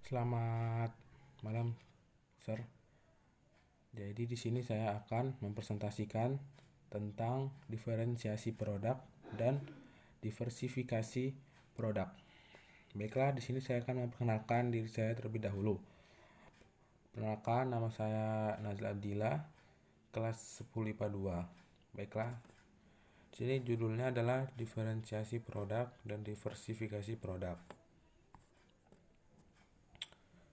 Selamat malam, Sir. Jadi di sini saya akan mempresentasikan tentang diferensiasi produk dan diversifikasi produk. Baiklah, di sini saya akan memperkenalkan diri saya terlebih dahulu. Perkenalkan, nama saya Nazla Abdillah, kelas 10 IPA 2. Baiklah, di sini judulnya adalah diferensiasi produk dan diversifikasi produk.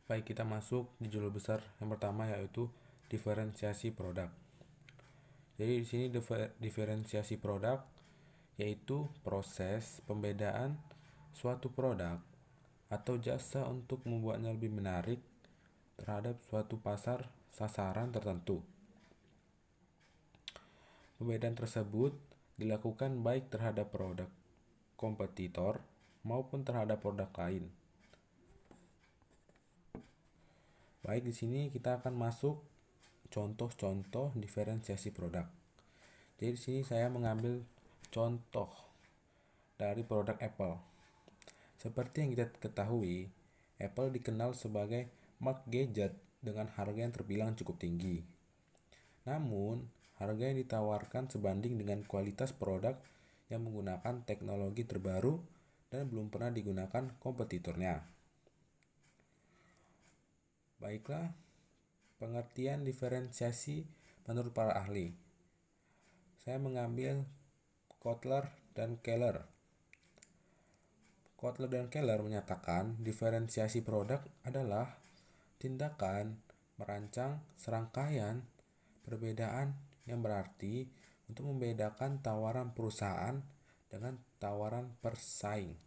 Baik, kita masuk di judul besar yang pertama, yaitu diferensiasi produk. Jadi di sini diferensiasi produk yaitu proses pembedaan suatu produk atau jasa untuk membuatnya lebih menarik terhadap suatu pasar sasaran tertentu. Pembedaan tersebut dilakukan baik terhadap produk kompetitor maupun terhadap produk lain. Baik, di sini kita akan masuk contoh-contoh diferensiasi produk. Jadi di sini saya mengambil contoh dari produk Apple. Seperti yang kita ketahui, Apple dikenal sebagai mark gadget dengan harga yang terbilang cukup tinggi. Namun, harga yang ditawarkan sebanding dengan kualitas produk yang menggunakan teknologi terbaru dan belum pernah digunakan kompetitornya. Baiklah, pengertian diferensiasi menurut para ahli. Saya mengambil Kotler dan Keller. Kotler dan Keller menyatakan diferensiasi produk adalah tindakan merancang serangkaian perbedaan yang berarti untuk membedakan tawaran perusahaan dengan tawaran persaing.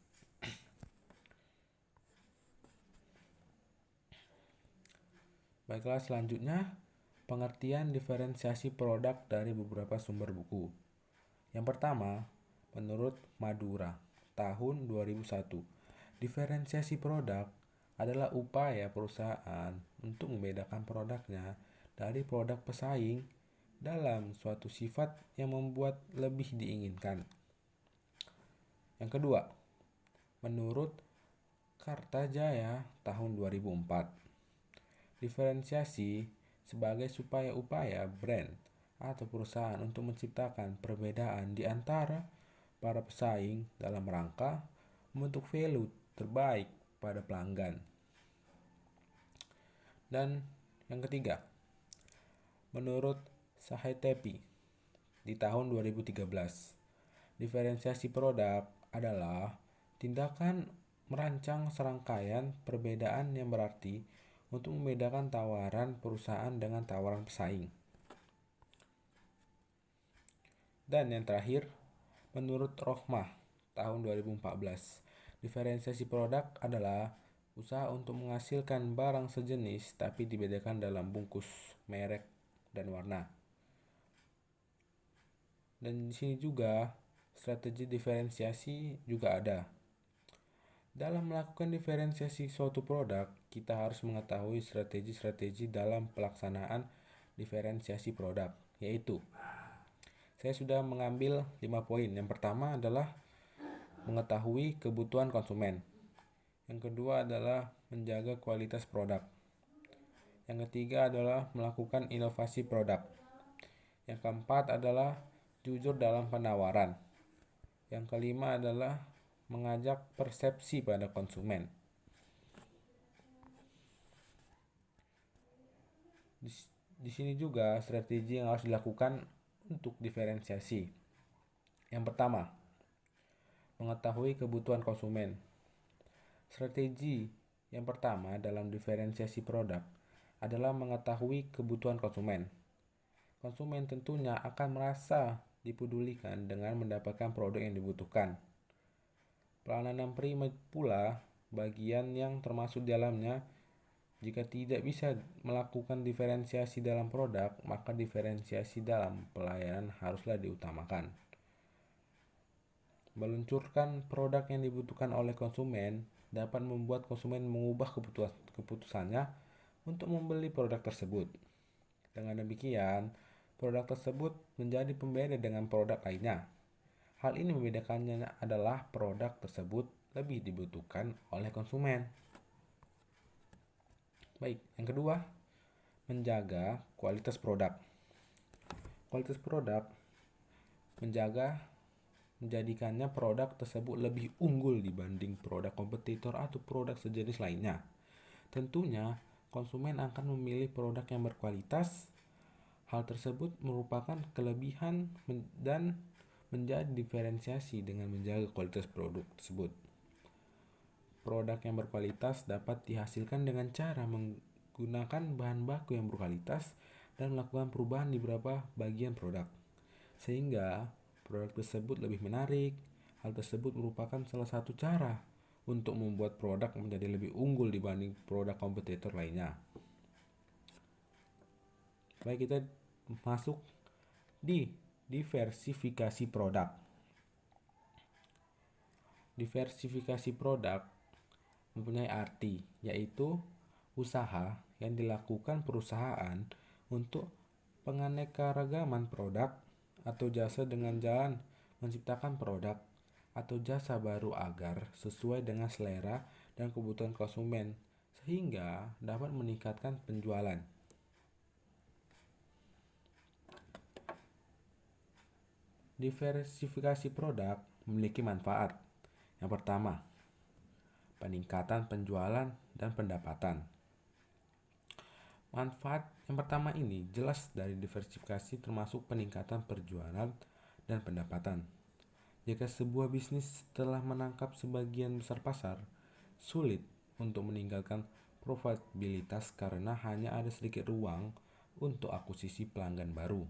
Baiklah, selanjutnya pengertian diferensiasi produk dari beberapa sumber buku. Yang pertama, menurut Madura, tahun 2001, diferensiasi produk adalah upaya perusahaan untuk membedakan produknya dari produk pesaing dalam suatu sifat yang membuat lebih diinginkan. Yang kedua, menurut Kartajaya tahun 2004, diferensiasi sebagai upaya brand atau perusahaan untuk menciptakan perbedaan di antara para pesaing dalam rangka membentuk value terbaik pada pelanggan. Dan yang ketiga, menurut Sahetepi di tahun 2013, diferensiasi produk adalah tindakan merancang serangkaian perbedaan yang berarti untuk membedakan tawaran perusahaan dengan tawaran pesaing. Dan yang terakhir, menurut Rohmah tahun 2014, diferensiasi produk adalah usaha untuk menghasilkan barang sejenis tapi dibedakan dalam bungkus, merek, dan warna. Dan di sini juga strategi diferensiasi juga ada. Dalam melakukan diferensiasi suatu produk, kita harus mengetahui strategi-strategi dalam pelaksanaan diferensiasi produk, yaitu saya sudah mengambil 5 poin. Yang pertama adalah mengetahui kebutuhan konsumen. Yang kedua adalah menjaga kualitas produk. Yang ketiga adalah melakukan inovasi produk. Yang keempat adalah jujur dalam penawaran. Yang kelima adalah mengajak persepsi pada konsumen. Di sini juga strategi yang harus dilakukan untuk diferensiasi. Yang pertama, mengetahui kebutuhan konsumen. Strategi yang pertama dalam diferensiasi produk adalah mengetahui kebutuhan konsumen. Konsumen tentunya akan merasa dipedulikan dengan mendapatkan produk yang dibutuhkan. Pelayanan prima pula bagian yang termasuk di dalamnya. Jika tidak bisa melakukan diferensiasi dalam produk, maka diferensiasi dalam pelayanan haruslah diutamakan. Meluncurkan produk yang dibutuhkan oleh konsumen dapat membuat konsumen mengubah keputusannya untuk membeli produk tersebut. Dengan demikian, produk tersebut menjadi pembeda dengan produk lainnya. Hal ini membedakannya adalah produk tersebut lebih dibutuhkan oleh konsumen. Baik, yang kedua, menjaga kualitas produk. Kualitas produk menjadikannya produk tersebut lebih unggul dibanding produk kompetitor atau produk sejenis lainnya. Tentunya, konsumen akan memilih produk yang berkualitas. Hal tersebut merupakan kelebihan dan menjadi diferensiasi dengan menjaga kualitas produk tersebut. Produk yang berkualitas dapat dihasilkan dengan cara menggunakan bahan baku yang berkualitas dan melakukan perubahan di beberapa bagian produk, sehingga produk tersebut lebih menarik. Hal tersebut merupakan salah satu cara untuk membuat produk menjadi lebih unggul dibanding produk kompetitor lainnya. Baik, kita masuk di diversifikasi produk. Diversifikasi produk mempunyai arti, yaitu usaha yang dilakukan perusahaan untuk penganekaragaman produk atau jasa dengan jalan menciptakan produk atau jasa baru agar sesuai dengan selera dan kebutuhan konsumen, sehingga dapat meningkatkan penjualan. Diversifikasi produk memiliki manfaat. Yang pertama, peningkatan penjualan dan pendapatan. Manfaat yang pertama ini jelas dari diversifikasi termasuk peningkatan penjualan dan pendapatan. Jika sebuah bisnis telah menangkap sebagian besar pasar, sulit untuk meninggalkan profitabilitas karena hanya ada sedikit ruang untuk akuisisi pelanggan baru.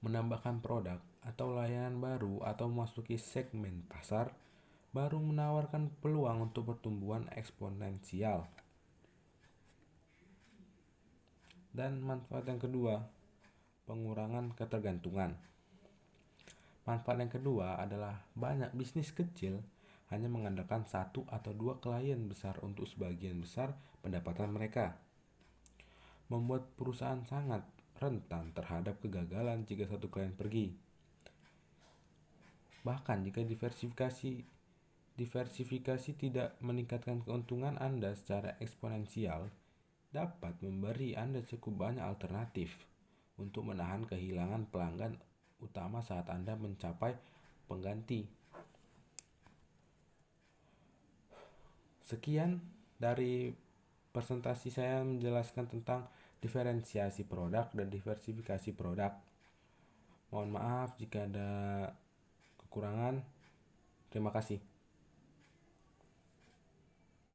Menambahkan produk atau layanan baru atau memasuki segmen pasar baru menawarkan peluang untuk pertumbuhan eksponensial. Dan manfaat yang kedua, pengurangan ketergantungan. Manfaat yang kedua adalah banyak bisnis kecil hanya mengandalkan satu atau dua klien besar untuk sebagian besar pendapatan mereka, membuat perusahaan sangat rentan terhadap kegagalan jika satu klien pergi. Bahkan jika diversifikasi tidak meningkatkan keuntungan Anda secara eksponensial, dapat memberi Anda cukup banyak alternatif untuk menahan kehilangan pelanggan utama saat Anda mencapai pengganti. Sekian dari presentasi saya menjelaskan tentang diferensiasi produk dan diversifikasi produk. Mohon maaf jika ada kekurangan. Terima kasih.